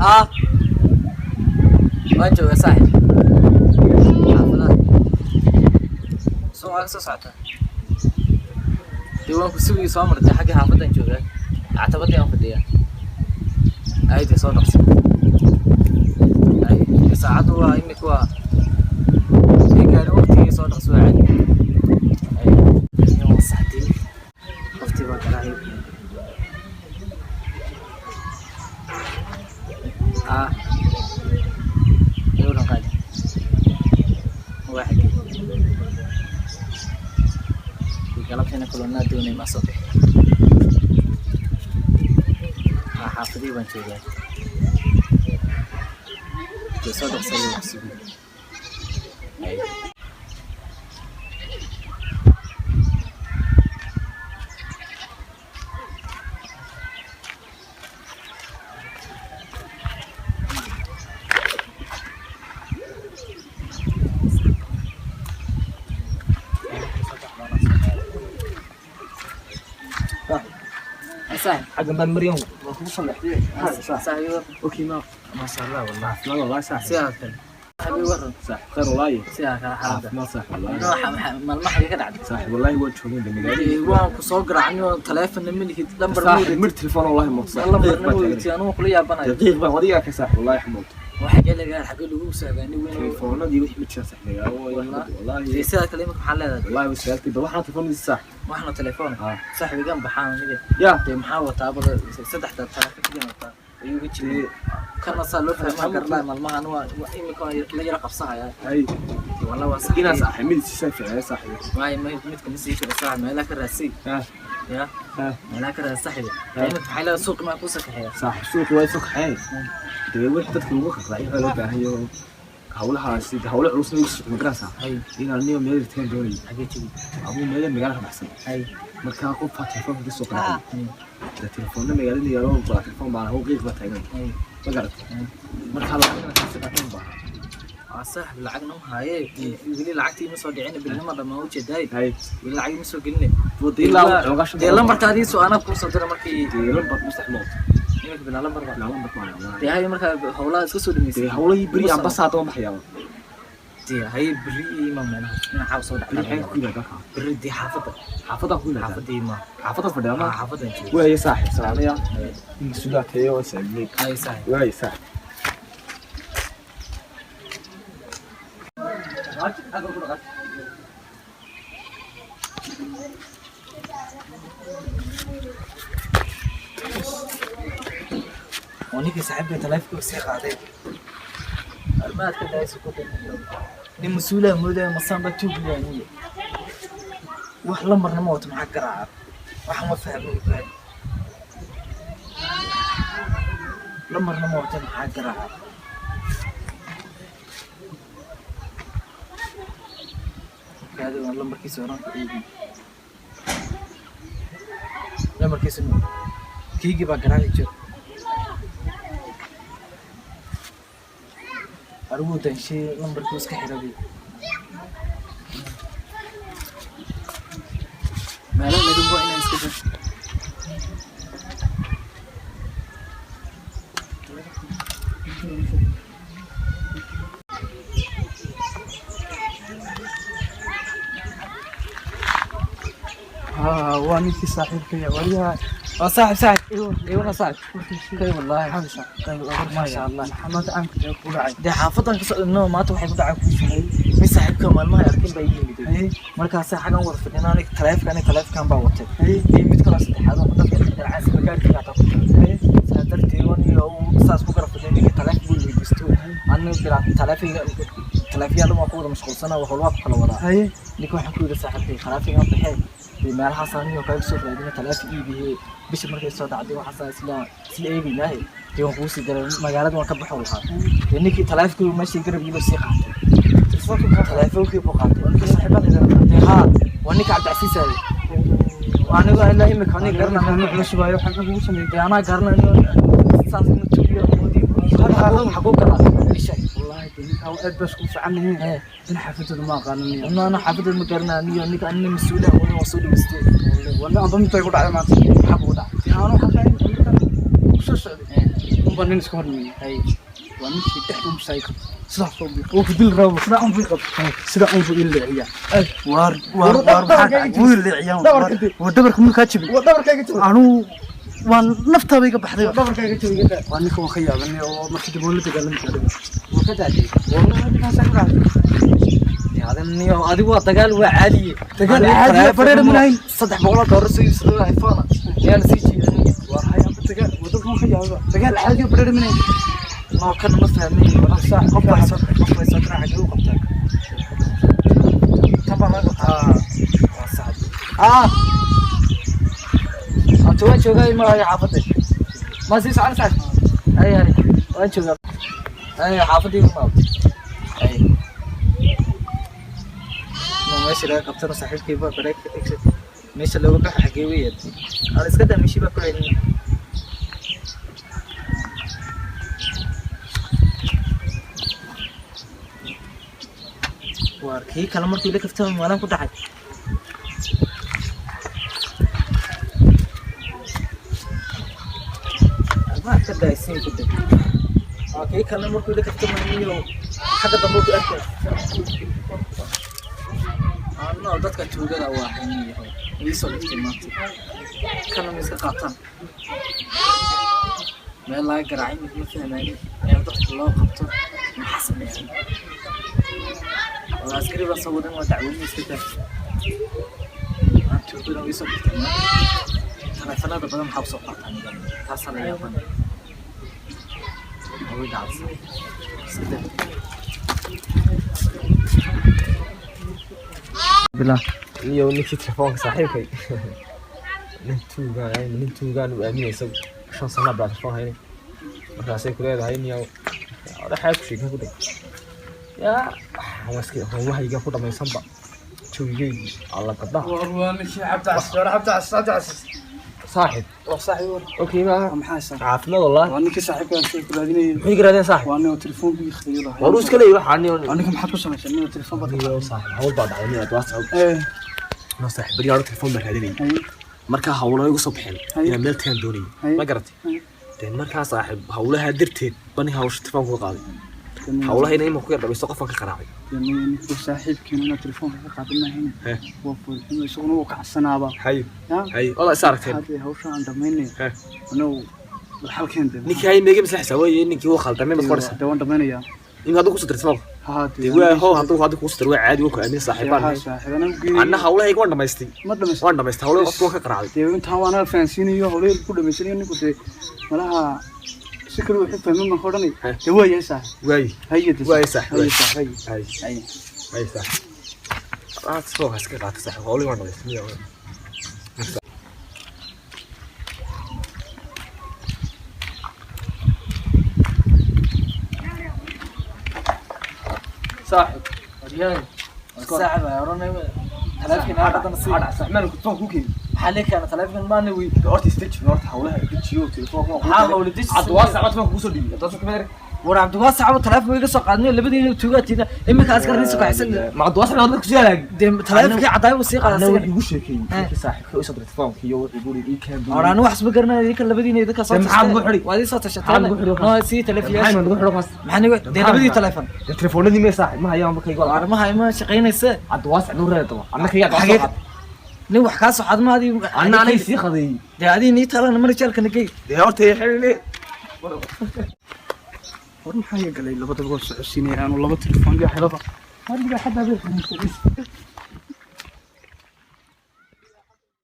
وين جوا صاحب حافظة سؤال ساعته ديوان كسوي صامر دي حاجة حافظة جوا اعتبرت يوم في الدنيا هاي دي صوت أحسن هاي ساعته هو إنك هو قال وقتي صوت أحسن عادي هاي يوم صحتي وقتي بقى يورو قادم واحد قلبت هنا كلنا دوني ما صوتي حافظي بنشوفه صوتك سليم حسبي حق من مريم وصلح صح اوكي ما شاء الله والله لا والله صح سياكل حبيبي ورن صح خير والله سياكل حالك ما صح والله ما المحل كده عاد صح والله هو تشوفون بالمقالي waan ku soo garaacnay telefoon milkii lambar صح مر تليفون والله ما صح lambar nuuti anu kula yaabanayo دقيق بقى وديك صح والله يحمد waxa jeliga xaq lagu saabani weyn تليفونadii wixii mid صح والله sida kaliimka maxaa leedahay والله وسالتي waxna telefoon صح waxna telefoon saxibigan baxaan aniga يا maxaa wataa bada saddexda telefoon wataa ayuu jiray kana soo loo fahmaa garnaa malmahan waa imika la yara qabsaaya ay والله واسح ina صح mid si safiican صح ما midka ma sii karo sax meela ka raasay يا meela ka raasay saxiib ayna xayla suuq ma ku saxaya صح suuq way suuq xay dawlad dadka ugu qaqray loo baahan yahay hawlahaasi hawlo culus oo suuq magarasa ina niyo meel taan doonay xageetigi abu meel magaalada baxsan marka qof telefoon ku soo qaaday telefoon magaalada yaro baa telefoon baa hoo qiiq baa taagan magarata marka la qaadan baa صاحب العقد نوم هاي يقولي العقد ما صار دعينا بالنمر لما هو جداي هاي العقد ما صار قلنا ودي لا لمبر هذه سو انا كوسو ترى مركي دي لمبر مستحمل انك بلا لمبر لا لمبر ما دي هاي مركا هولا اسكو سو دميسي هولا بري ام بساطه ما حياه دي هاي بري ما انا حاول صوت بري دي حافظه كلها حافظه ما حافظه فداما حافظه وهي صاحب سلاميه مسؤولات هي وسعيد هاي صاحب وهي صاحب ونيجي صاحبنا تلافك وسيخ عليه ما كده يسكت دي مسؤولة مودة مصان بتوب يعني واحد لمر نموت مع القرعة واحد ما فهم لمر نموت مع القرعة هذا لمر كيس وران لمر كيس كيجي بقرعة يجوا أروح شيء لمبر كوس كحرابي ما لا ندم بوينا نسكت واني في صاحب كذا ولا صاحب ايوه صاحب كي والله حمزه ما شاء الله محمد عنك تقول عاد دي حافظا انه ما توحي ku dhacay ku shaqay mi saaxiibka maalmaha arkin bay yimid markaas xagan wada fadhina aniga taleefkan baa watay mid kale saddexaad oo dadka dhinacas magaalada ka taabtay sadartii waniyo saas ku garab fadhina taleefku weydiisto aniga bila taleefiyada ma ku wada mashquulsana wax walba kala wada ninka waxaan ku yiri saaxiibtay taleefiga baxay meelaha saaniyo ka soo raadina taleefi iibiye bishi markay soo dhacday waxa isla eeginaahay iyo kuusi daray magaalada waan ka baxo lahaa ninki taleefku meeshii garab iyo si qaatay taleefku buu qaatay ninka saaxiibada ha wanika Cabdi Casiis aniga ilaa imika aniga garanayo ma cusubaayo waxaan ugu sameeyay ana garanayo saas inuu tuubiyo hada xaqo kala ishay والله دينك او اد بس كو فعنه ان حفظت ما قانونيه انا حفظت ما قرنانيو انك انا مسؤوله وانا وصول بستي والله اظن انت يقول على ما حق وضع انا حقين وشو بنين سكور مني هاي ونمشي تحت مسايكل سلاح صوبي وفضل رابط سلاح بيقط سلاح بيقول اللي عيا وار اللي عيان ودبرك مو كاتشبي ودبرك يا جتو أنا وان نفطها بيجا بحذي دبرك يا جتو جدا وانا كمان خيابني وما كنت بقول لك قال وكذا والله هذه كاسة هذا النيو هذه هو دجال وعالي دجال عادي فريد من هاي صدق بقول دور سوي سوي هيفانا يا نسيتي وهاي دجال ودك ما خيابه دجال عادي فريد من هاي ما كان ما فهمني ولا صح قبل صدق حاجه وقبل طبعا ما صعب انت وين جاي ما هي حافظتي ما زي ساعه ساعه اي يعني وين جاي اي حافظتي ما اي ما ماشي لا كابتن صاحب كيف بريك ماشي لو بقى حقيقيه انا اسكت ماشي بقى كل واركي كلام مركي لك كفتم وانا كنت قاعد ما كده يسين كده اوكي كلام مركي لك كفتم مني حاجه ضمك اكل انا dadka tuugada waa xiniyo wiiso dhigtay kana miska qaatan meel la garaacay mid ma fahmayn ee dadka loo qabto maxsan yahay wala askari bas wadan waa dacwad miska taa tuugada wiiso dhigtay telefoonada badan maxaa soo qaataan taas la yaqaan oo dhacay sida بالله اليوم نكتب تلفونك صاحبك ننتو قال وامين يسوي عشان صنع بعد تلفون هاي مركز كل هذا هاي نيو هذا حاجة شيء كده يا هو هيجي كده ما يصنع شو يجي على قدها والله مش عبد عس صاحب صاحب اوكي ما محاسن عافنا والله وانا كصاحب كان شيء كلادين محي قرادين صاحب وانا تليفون بي خيره وروس كله يروح عني انا كم حد وصل عشان التليفون بدي صاحب حاول بعد عيني اتواصل ايه ما صاحب بري على التليفون مرهدني marka hawlo igu soo bixin ina meel taan doonay ma garatay teen marka saaxib hawlaha dirteed bani hawsha telefoon ku qaaday hawlaha inay ma ku yar dhabayso qofka ka qaraacay يعني صاحبكي انا تليفون قادمنا هنا وفول انه يسوقنا وكعسنابا هاي هاي والله صارتين هذه هوشة عند ميني انا الحال كان نيكي هاي ميجي مسح سوي نيكي هو خلطمي ما قرص دوان دمانيا إن هذا كوسر تسمع هادي هو هذا كوسر عادي وكو امين صاحبان انا هawlaha igu dhameystay waan dhameystay hawlaha qofka ka qaracay deeyo inta waana faansiinayo hawlaha ku dhameysay in ku tay malaha sikir wuxuu fahmin ma qoranay way sax way sax hay sax aad soo haska qaata sax hawlaha waan dhameystay صاحب ريان صاحب يا روني تلافين هذا نصيب هذا سحمان كنت كوكي حالك انا تلافين ما نوي دورتي ستيتش نورت حولها ديتشيو تليفون حاول ديتش عاد واسع ما تفهم كوسو دي تاسو كبير ور عبد الواسع ابو تلافين ويga soo qaadnay labadiina tuugaatiina imika askarniisa ka xisay ma عبد الواسع wada ku sheegay taleefankii caday uu sii qaadasay ana igu sheekay saaxiibka isoo telefoonka iyo igu ii keen ora ana wax isbagarnaa idinka labadiina idinka soo maxaad ugu xiri waadi soo tashatay no si telefiyash maxaad ugu xiro qas maxaan ugu labadii telefoon telefoonadii ma saaxiib ma hayaan markay gool ma hay ma shaqeynaysa عبد الواسع نور reedo annaka yaa qaad nin wax ka soo xadmaadi ana anay sii qaday daadii ni talana marjalka nagay horta xilli war maxay galay labada gool socodsiinayaan oo laba telefoon iyo xirada hadiga xadda bay xiriirsan